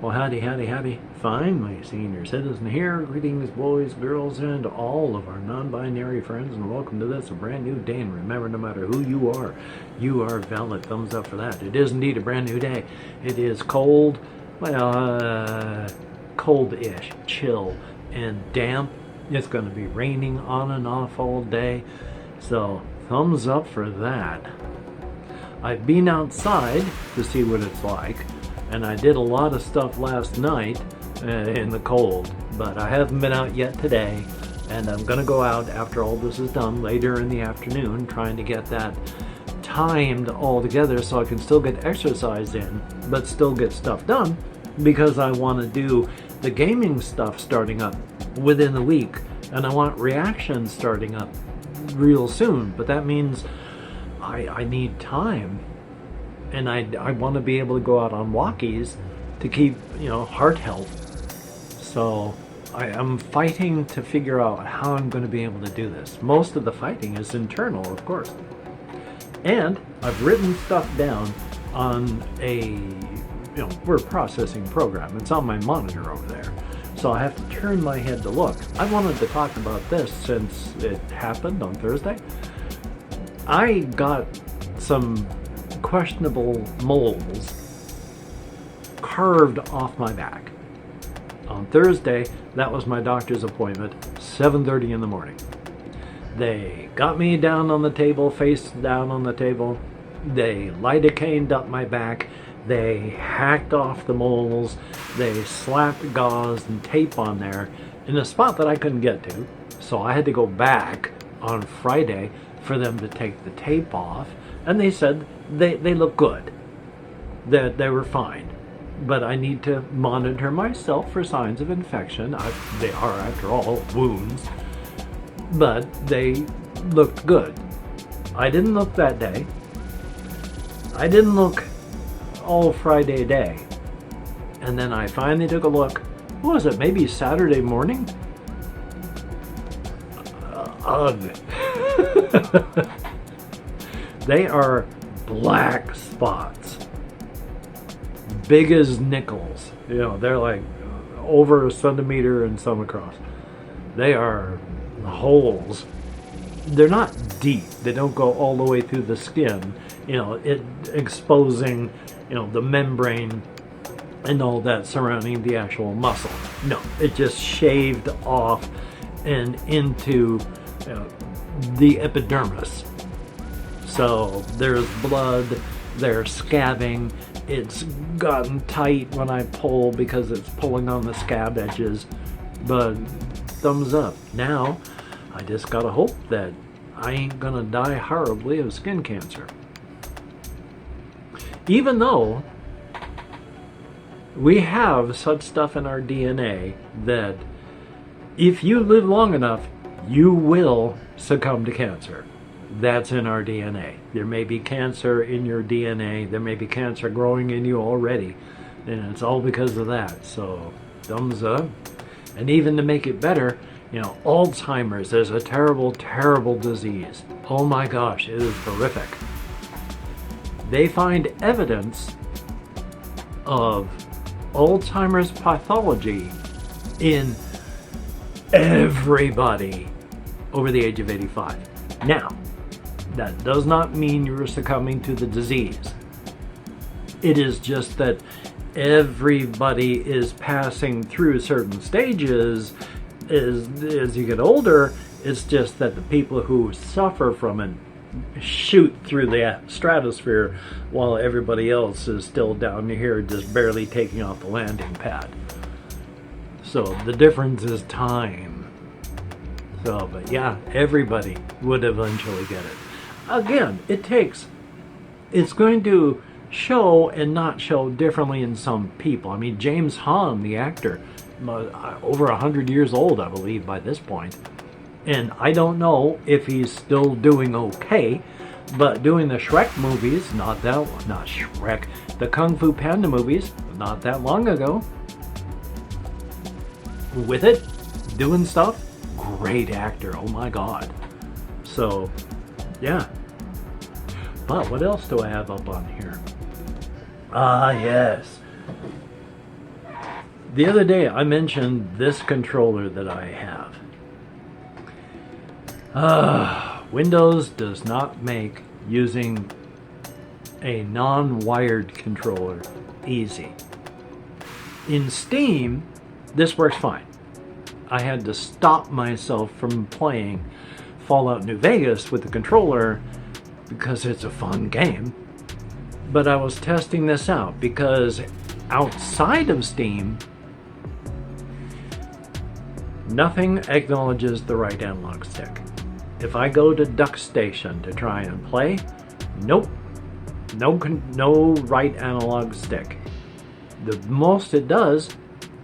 Well, howdy, howdy, howdy. Fine, my senior citizen here. Greetings, boys, girls, and all of our non-binary friends, and welcome to this, a brand new day. And remember, no matter who you are valid. Thumbs up for that. It is indeed a brand new day. It is cold, well, cold-ish, chill, and damp. It's going to be raining on and off all day, so thumbs up for that. I've been outside to see what it's like, and I did a lot of stuff last night in the cold, but I haven't been out yet today, and I'm gonna go out after all this is done later in the afternoon, trying to get that timed all together so I can still get exercise in, but still get stuff done, because I want to do the gaming stuff starting up within the week, and I want reactions starting up real soon, but that means I need time. And I want to be able to go out on walkies to keep, heart health. So I am fighting to figure out how I'm going to be able to do this. Most of the fighting is internal, of course. And I've written stuff down on a, word processing program. It's on my monitor over there. So I have to turn my head to look. I wanted to talk about this since it happened on Thursday. I got some questionable moles carved off my back. On Thursday, that was my doctor's appointment, 7:30 in the morning. They got me down on the table, face down on the table. They lidocained up my back. They hacked off the moles. They slapped gauze and tape on there in a spot that I couldn't get to. So I had to go back on Friday for them to take the tape off. And they said they look good, that they were fine, but I need to monitor myself for signs of infection. They are, after all, wounds, but they looked good. I didn't look that day. I didn't look all Friday day. And then I finally took a look. What was it, maybe Saturday morning? Ugh. They are black spots, big as nickels. They're like over a centimeter and some across. They are holes. They're not deep. They don't go all the way through the skin, it exposing, the membrane and all that surrounding the actual muscle. No, it just shaved off and into the epidermis. So there's blood, there's scabbing, it's gotten tight when I pull because it's pulling on the scab edges, but thumbs up. Now, I just gotta hope that I ain't gonna die horribly of skin cancer. Even though we have such stuff in our DNA that if you live long enough, you will succumb to cancer. That's in our DNA. There may be cancer in your DNA. There may be cancer growing in you already. And it's all because of that. So, thumbs up. And even to make it better, Alzheimer's is a terrible, terrible disease. Oh my gosh, it is horrific. They find evidence of Alzheimer's pathology in everybody over the age of 85. Now, that does not mean you're succumbing to the disease. It is just that everybody is passing through certain stages as you get older. It's just that the people who suffer from it shoot through the stratosphere while everybody else is still down here just barely taking off the landing pad. So the difference is time. So, but yeah, everybody would eventually get it. Again, it's going to show and not show differently in some people. I mean, James Hahn, the actor, over 100 years old, I believe, by this point. And I don't know if he's still doing okay, but doing the Shrek movies, the Kung Fu Panda movies, not that long ago, with it, doing stuff, great actor, oh my god. So, yeah. But what else do I have up on here? Ah, yes. The other day I mentioned this controller that I have. Windows does not make using a non-wired controller easy. In Steam, this works fine. I had to stop myself from playing Fallout New Vegas with the controller because it's a fun game. But I was testing this out because outside of Steam, nothing acknowledges the right analog stick. If I go to DuckStation to try and play, nope, no right analog stick. The most it does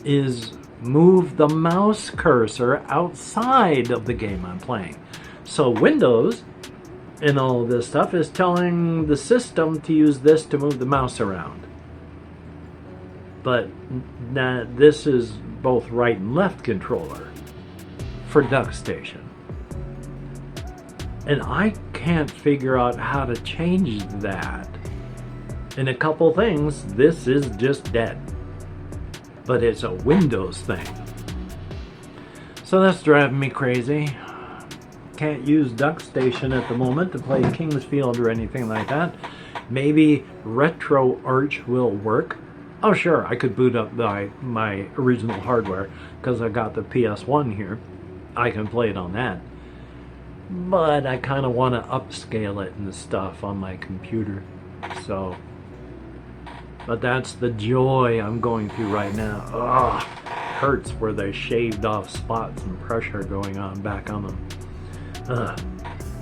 is move the mouse cursor outside of the game I'm playing. So Windows and all of this stuff is telling the system to use this to move the mouse around. But this is both right and left controller for DuckStation. And I can't figure out how to change that. In a couple things, this is just dead. But it's a Windows thing. So that's driving me crazy. Can't use DuckStation at the moment to play King's Field or anything like that. Maybe RetroArch will work. Oh sure, I could boot up my original hardware because I got the PS1 here. I can play it on that. But I kind of want to upscale it and stuff on my computer. But that's the joy I'm going through right now. Ugh, hurts where they shaved off spots and pressure going on back on them. Ugh.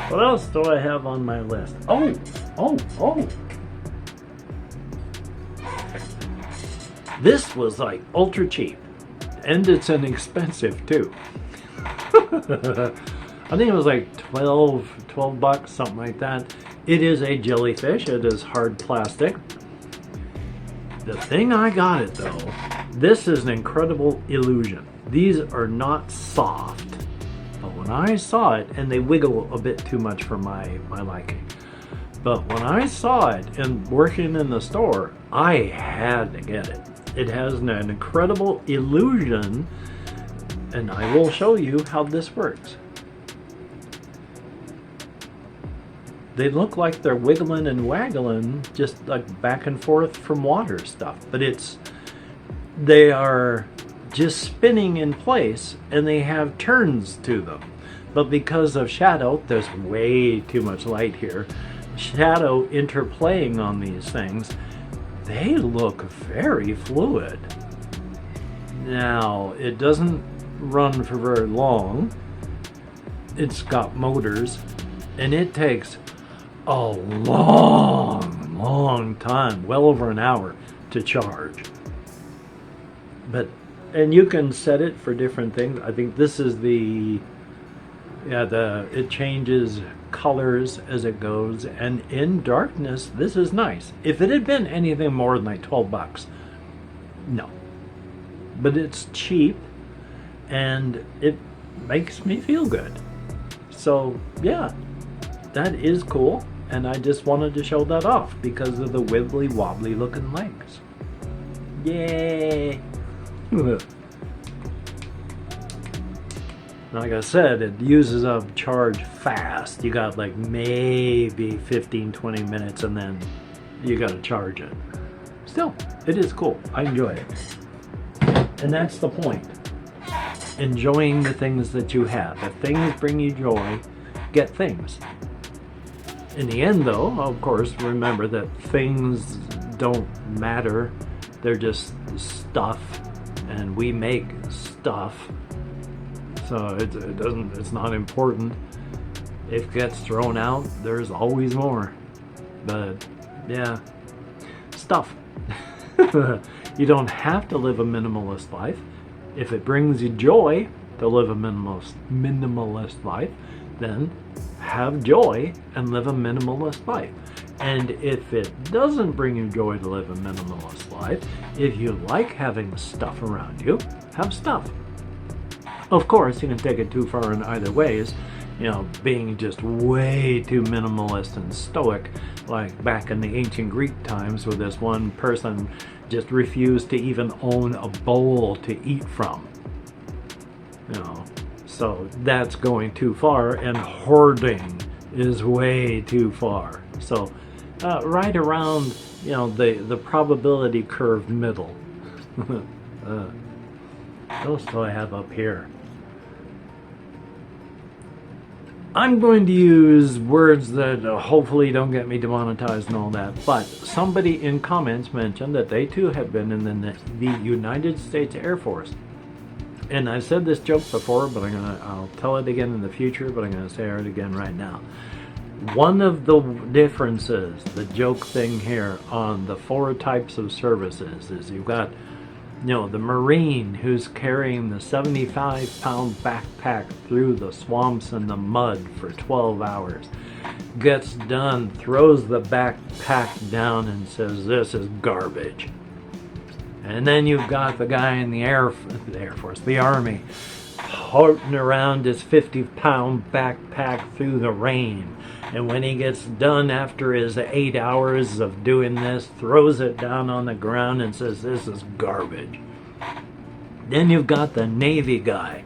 What else do I have on my list? Oh! This was like ultra cheap. And it's inexpensive too. I think it was like 12 bucks, something like that. It is a jellyfish. It is hard plastic. The thing I got it though, this is an incredible illusion. These are not soft. But when I saw it, and they wiggle a bit too much for my liking. But when I saw it and working in the store, I had to get it. It has an incredible illusion, and I will show you how this works. They look like they're wiggling and waggling, just like back and forth from water stuff. But they are just spinning in place, and they have turns to them. But because of shadow, there's way too much light here. Shadow interplaying on these things, they look very fluid. Now, it doesn't run for very long. It's got motors, and it takes a long time, well over an hour to charge. And you can set it for different things. I think this is it changes colors as it goes, and in darkness, this is nice. If it had been anything more than like 12 bucks, no. But it's cheap, and it makes me feel good. So, yeah, that is cool. And I just wanted to show that off because of the wibbly wobbly looking legs. Yay! Like I said, it uses up charge fast. You got like maybe 15-20 minutes and then you gotta charge it. Still, it is cool. I enjoy it. And that's the point. Enjoying the things that you have. If things bring you joy, get things. In the end, though, of course, remember that things don't matter. They're just stuff, and we make stuff. So it's not important. If it gets thrown out, there's always more. But yeah, stuff. You don't have to live a minimalist life. If it brings you joy to live a minimalist life, then have joy and live a minimalist life. And if it doesn't bring you joy to live a minimalist life, if you like having stuff around you, have stuff. Of course, you can take it too far in either ways. You know, being just way too minimalist and stoic, like back in the ancient Greek times where this one person just refused to even own a bowl to eat from. You know, so that's going too far, and hoarding is way too far. So right around, you know, the probability curve middle. What else do I have up here? I'm going to use words that hopefully don't get me demonetized and all that, but somebody in comments mentioned that they too have been in the United States Air Force. And I've said this joke before, but I'll tell it again in the future, but I'm going to say it again right now. One of the differences, the joke thing here on the 4 types of services is you've got, you know, the Marine who's carrying the 75-pound backpack through the swamps and the mud for 12 hours. Gets done, throws the backpack down and says, "This is garbage." And then you've got the guy in the Air Force, the Army, holding around his 50-pound backpack through the rain. And when he gets done after his 8 hours of doing this, throws it down on the ground and says, "This is garbage." Then you've got the Navy guy.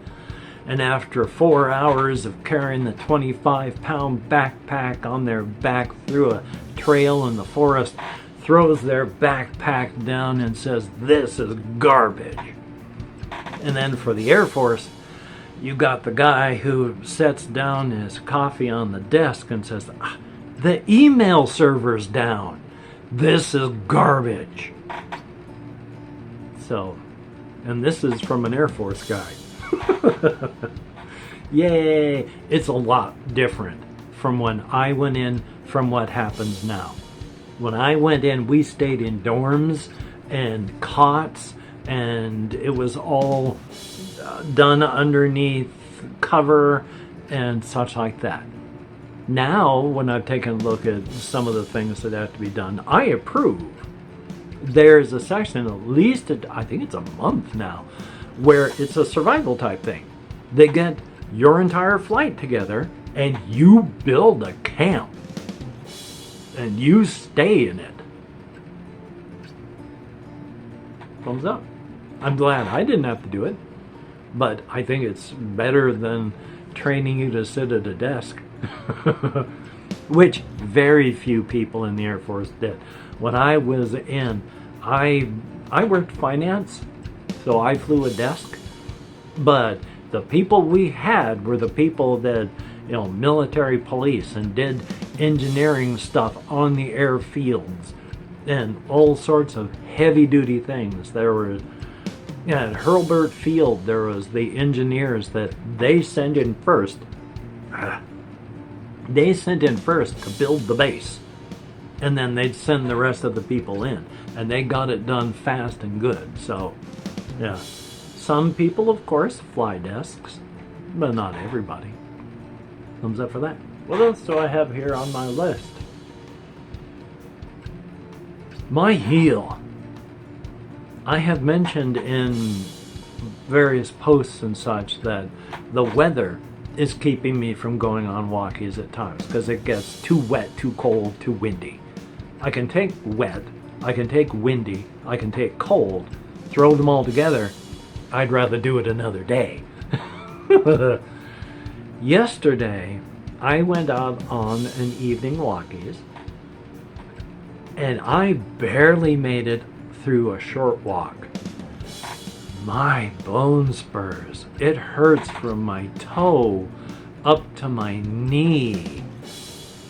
And after 4 hours of carrying the 25-pound backpack on their back through a trail in the forest, throws their backpack down and says, "This is garbage." And then for the Air Force, you got the guy who sets down his coffee on the desk and says, "The email server's down. This is garbage." So, and this is from an Air Force guy. Yay! It's a lot different from when I went in from what happens now. When I went in, we stayed in dorms and cots, and it was all done underneath cover and such like that. Now, when I've taken a look at some of the things that have to be done, I approve. There's a section, at least, I think it's a month now, where it's a survival type thing. They get your entire flight together and you build a camp and you stay in it. Thumbs up. I'm glad I didn't have to do it, but I think it's better than training you to sit at a desk, which very few people in the Air Force did. When I was in, I worked finance, so I flew a desk, but the people we had were the people that, you know, military police and did engineering stuff on the airfields and all sorts of heavy duty things. There were, at Hurlburt Field, there was the engineers that they sent in first. They sent in first to build the base, and then they'd send the rest of the people in, and they got it done fast and good. So, yeah, some people, of course, fly desks, but not everybody. Thumbs up for that. What else do I have here on my list? My heel. I have mentioned in various posts and such that the weather is keeping me from going on walkies at times because it gets too wet, too cold, too windy. I can take wet, I can take windy, I can take cold, throw them all together. I'd rather do it another day. Yesterday, I went out on an evening walkies and I barely made it through a short walk. My bone spurs. It hurts from my toe up to my knee.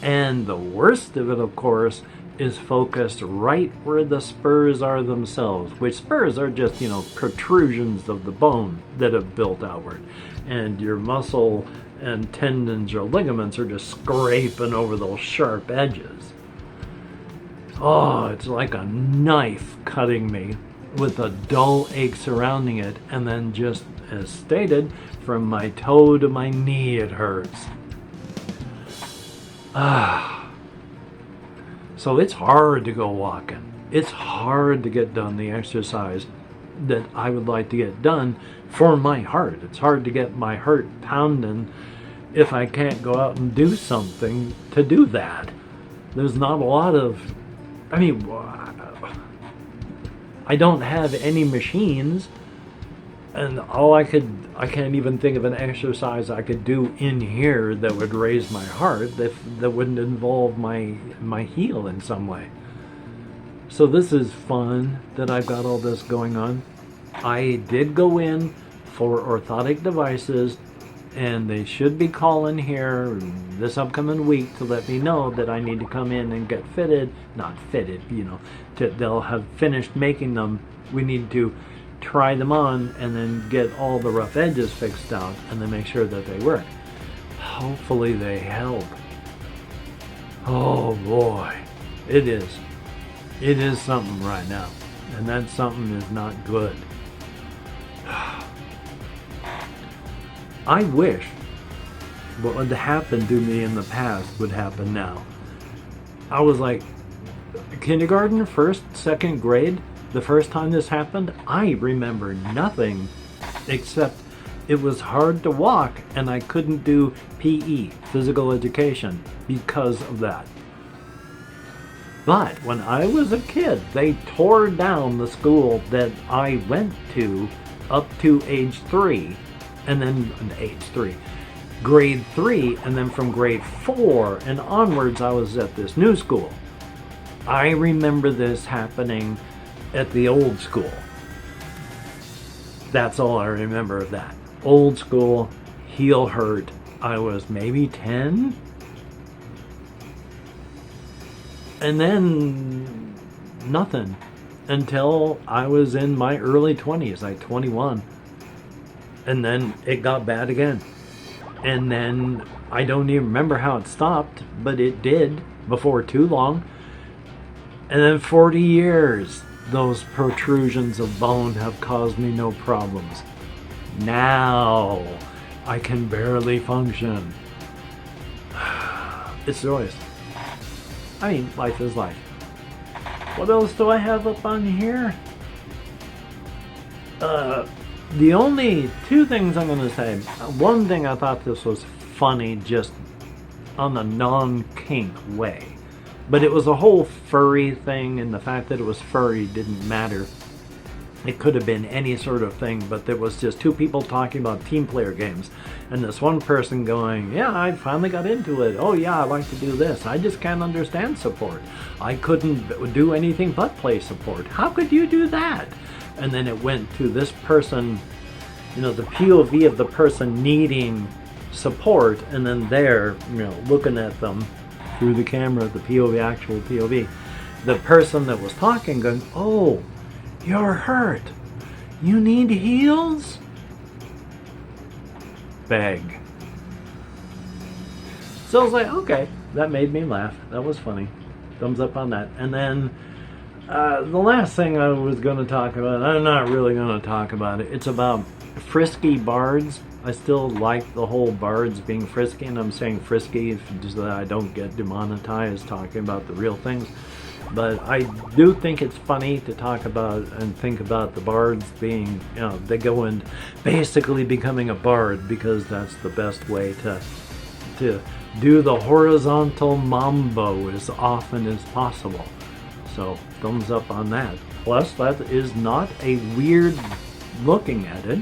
And the worst of it, of course, is focused right where the spurs are themselves, which spurs are just, you know, protrusions of the bone that have built outward. And your muscle and tendons or ligaments are just scraping over those sharp edges. Oh, it's like a knife cutting me with a dull ache surrounding it, and then just as stated, from my toe to my knee it hurts. So it's hard to go walking. It's hard to get done the exercise that I would like to get done for my heart. It's hard to get my heart pounding if I can't go out and do something to do that. There's not a lot of, I mean, I don't have any machines, and I can't even think of an exercise I could do in here that would raise my heart, that wouldn't involve my heel in some way. So this is fun that I've got all this going on. I did go in for orthotic devices, and they should be calling here this upcoming week to let me know that I need to come in and get fitted. Not fitted, they'll have finished making them. We need to try them on and then get all the rough edges fixed out and then make sure that they work. Hopefully they help. Oh boy, it is something right now, and that something is not good. I wish what would happen to me in the past would happen now. I was like kindergarten, first, second grade, the first time this happened, I remember nothing except it was hard to walk and I couldn't do PE, physical education, because of that. But when I was a kid, they tore down the school that I went to up to age 3, and then grade 3, and then from grade 4 and onwards I was at this new school. I remember this happening at the old school. That's all I remember of that. Old school, heel hurt. I was maybe 10. And then nothing until I was in my early 20s, like 21. And then it got bad again. And then I don't even remember how it stopped, but it did before too long. And then 40 years, those protrusions of bone have caused me no problems. Now I can barely function. It's joyous. I mean, life is life. What else do I have up on here? The only two things I'm going to say. One thing, I thought this was funny just on the non-kink way. But it was a whole furry thing, and the fact that it was furry didn't matter. It could have been any sort of thing, but there was just two people talking about team player games. And this one person going, yeah, I finally got into it. Oh yeah, I like to do this. I just can't understand support. I couldn't do anything but play support. How could you do that? And then it went to this person, the POV of the person needing support, and then they're, looking at them through the camera, the POV, actual POV. The person that was talking going, oh, you're hurt. You need heels? Beg. So I was like, okay, that made me laugh. That was funny. Thumbs up on that. And then the last thing I was going to talk about, I'm not really going to talk about it. It's about frisky bards. I still like the whole bards being frisky, and I'm saying frisky just so that I don't get demonetized talking about the real things. But I do think it's funny to talk about and think about the bards being, they go in basically becoming a bard because that's the best way to do the horizontal mambo as often as possible. So thumbs up on that. Plus, that is not a weird looking at it.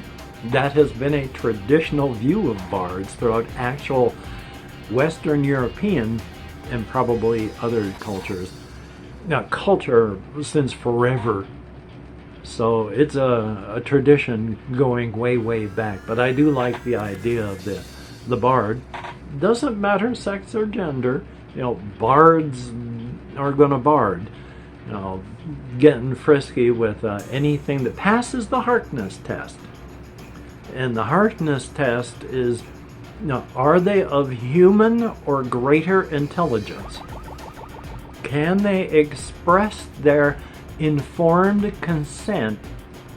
That has been a traditional view of bards throughout actual Western European and probably other cultures. Culture since forever. So it's a tradition going way, way back. But I do like the idea of the bard. Doesn't matter sex or gender. Bards are gonna bard. Getting frisky with anything that passes the Harkness test. And the Harkness test is, are they of human or greater intelligence? Can they express their informed consent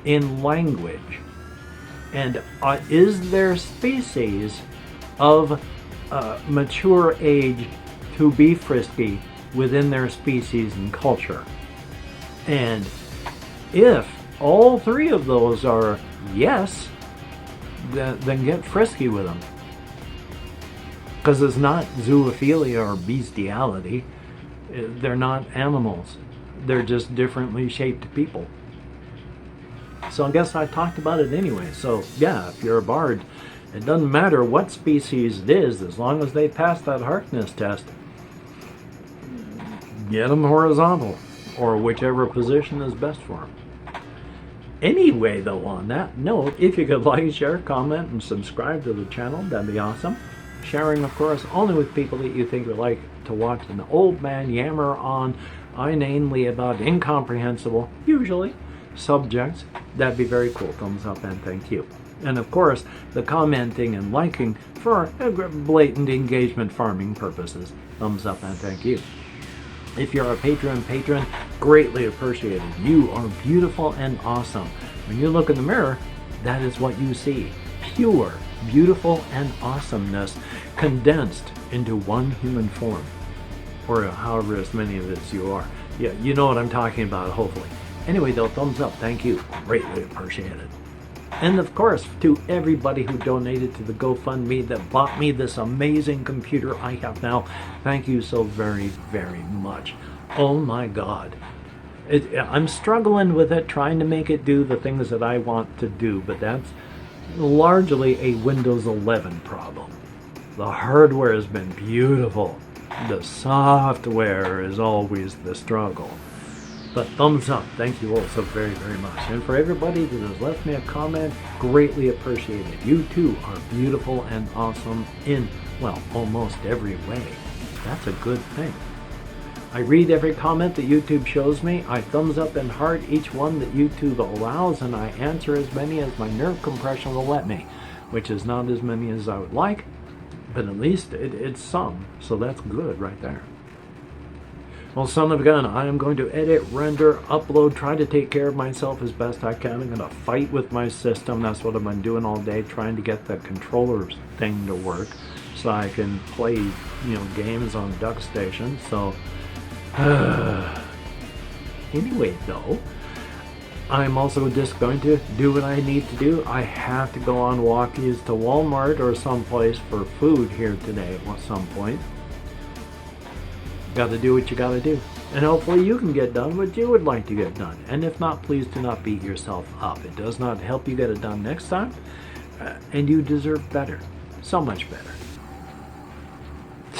in language? And is their species of mature age to be frisky within their species and culture? And if all three of those are yes, then get frisky with them. Because it's not zoophilia or bestiality. They're not animals. They're just differently shaped people. So I guess I talked about it anyway. So yeah, if you're a bard, it doesn't matter what species it is, as long as they pass that Harkness test. Get them horizontal, or whichever position is best for them. Anyway, though, on that note, if you could like, share, comment, and subscribe to the channel, that'd be awesome. Sharing, of course, only with people that you think would like to watch an old man yammer on inanely about incomprehensible, usually, subjects. That'd be very cool. Thumbs up and thank you. And of course, the commenting and liking for blatant engagement farming purposes. Thumbs up and thank you. If you're a patron, greatly appreciated. You are beautiful and awesome. When you look in the mirror, that is what you see. Pure, beautiful, and awesomeness condensed into one human form. Or however as many of this you are. Yeah, you know what I'm talking about, hopefully. Anyway, though, thumbs up. Thank you. Greatly appreciated. And of course, to everybody who donated to the GoFundMe that bought me this amazing computer I have now, thank you so very, very much. Oh my God. I'm struggling with it, trying to make it do the things that I want to do, but that's largely a Windows 11 problem. The hardware has been beautiful. The software is always the struggle. But thumbs up, thank you all so very, very much. And for everybody that has left me a comment, greatly appreciated. You too are beautiful and awesome in, well, almost every way. That's a good thing. I read every comment that YouTube shows me. I thumbs up and heart each one that YouTube allows, and I answer as many as my nerve compression will let me, which is not as many as I would like, but at least it's some, so that's good right there. Well, son of a gun, I am going to edit, render, upload, try to take care of myself as best I can. I'm going to fight with my system. That's what I've been doing all day, trying to get the controller thing to work so I can play, games on DuckStation. So, anyway, though, I'm also just going to do what I need to do. I have to go on walkies to Walmart or someplace for food here today at some point. Got to do what you got to do. And hopefully you can get done what you would like to get done. And if not, please do not beat yourself up. It does not help you get it done next time. And you deserve better. So much better.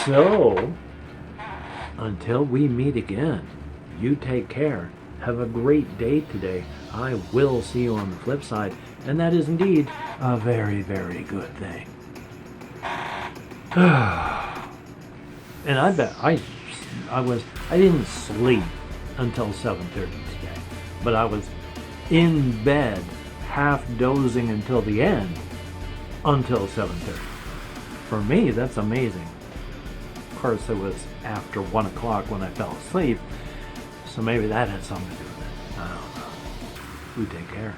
So, until we meet again, you take care. Have a great day today. I will see you on the flip side. And that is indeed a very, very good thing. And I bet I didn't sleep until 7:30 today, but I was in bed half dozing until the end until 7:30. For me, that's amazing. Of course, it was after 1 o'clock when I fell asleep, so maybe that had something to do with it. I don't know. You take care.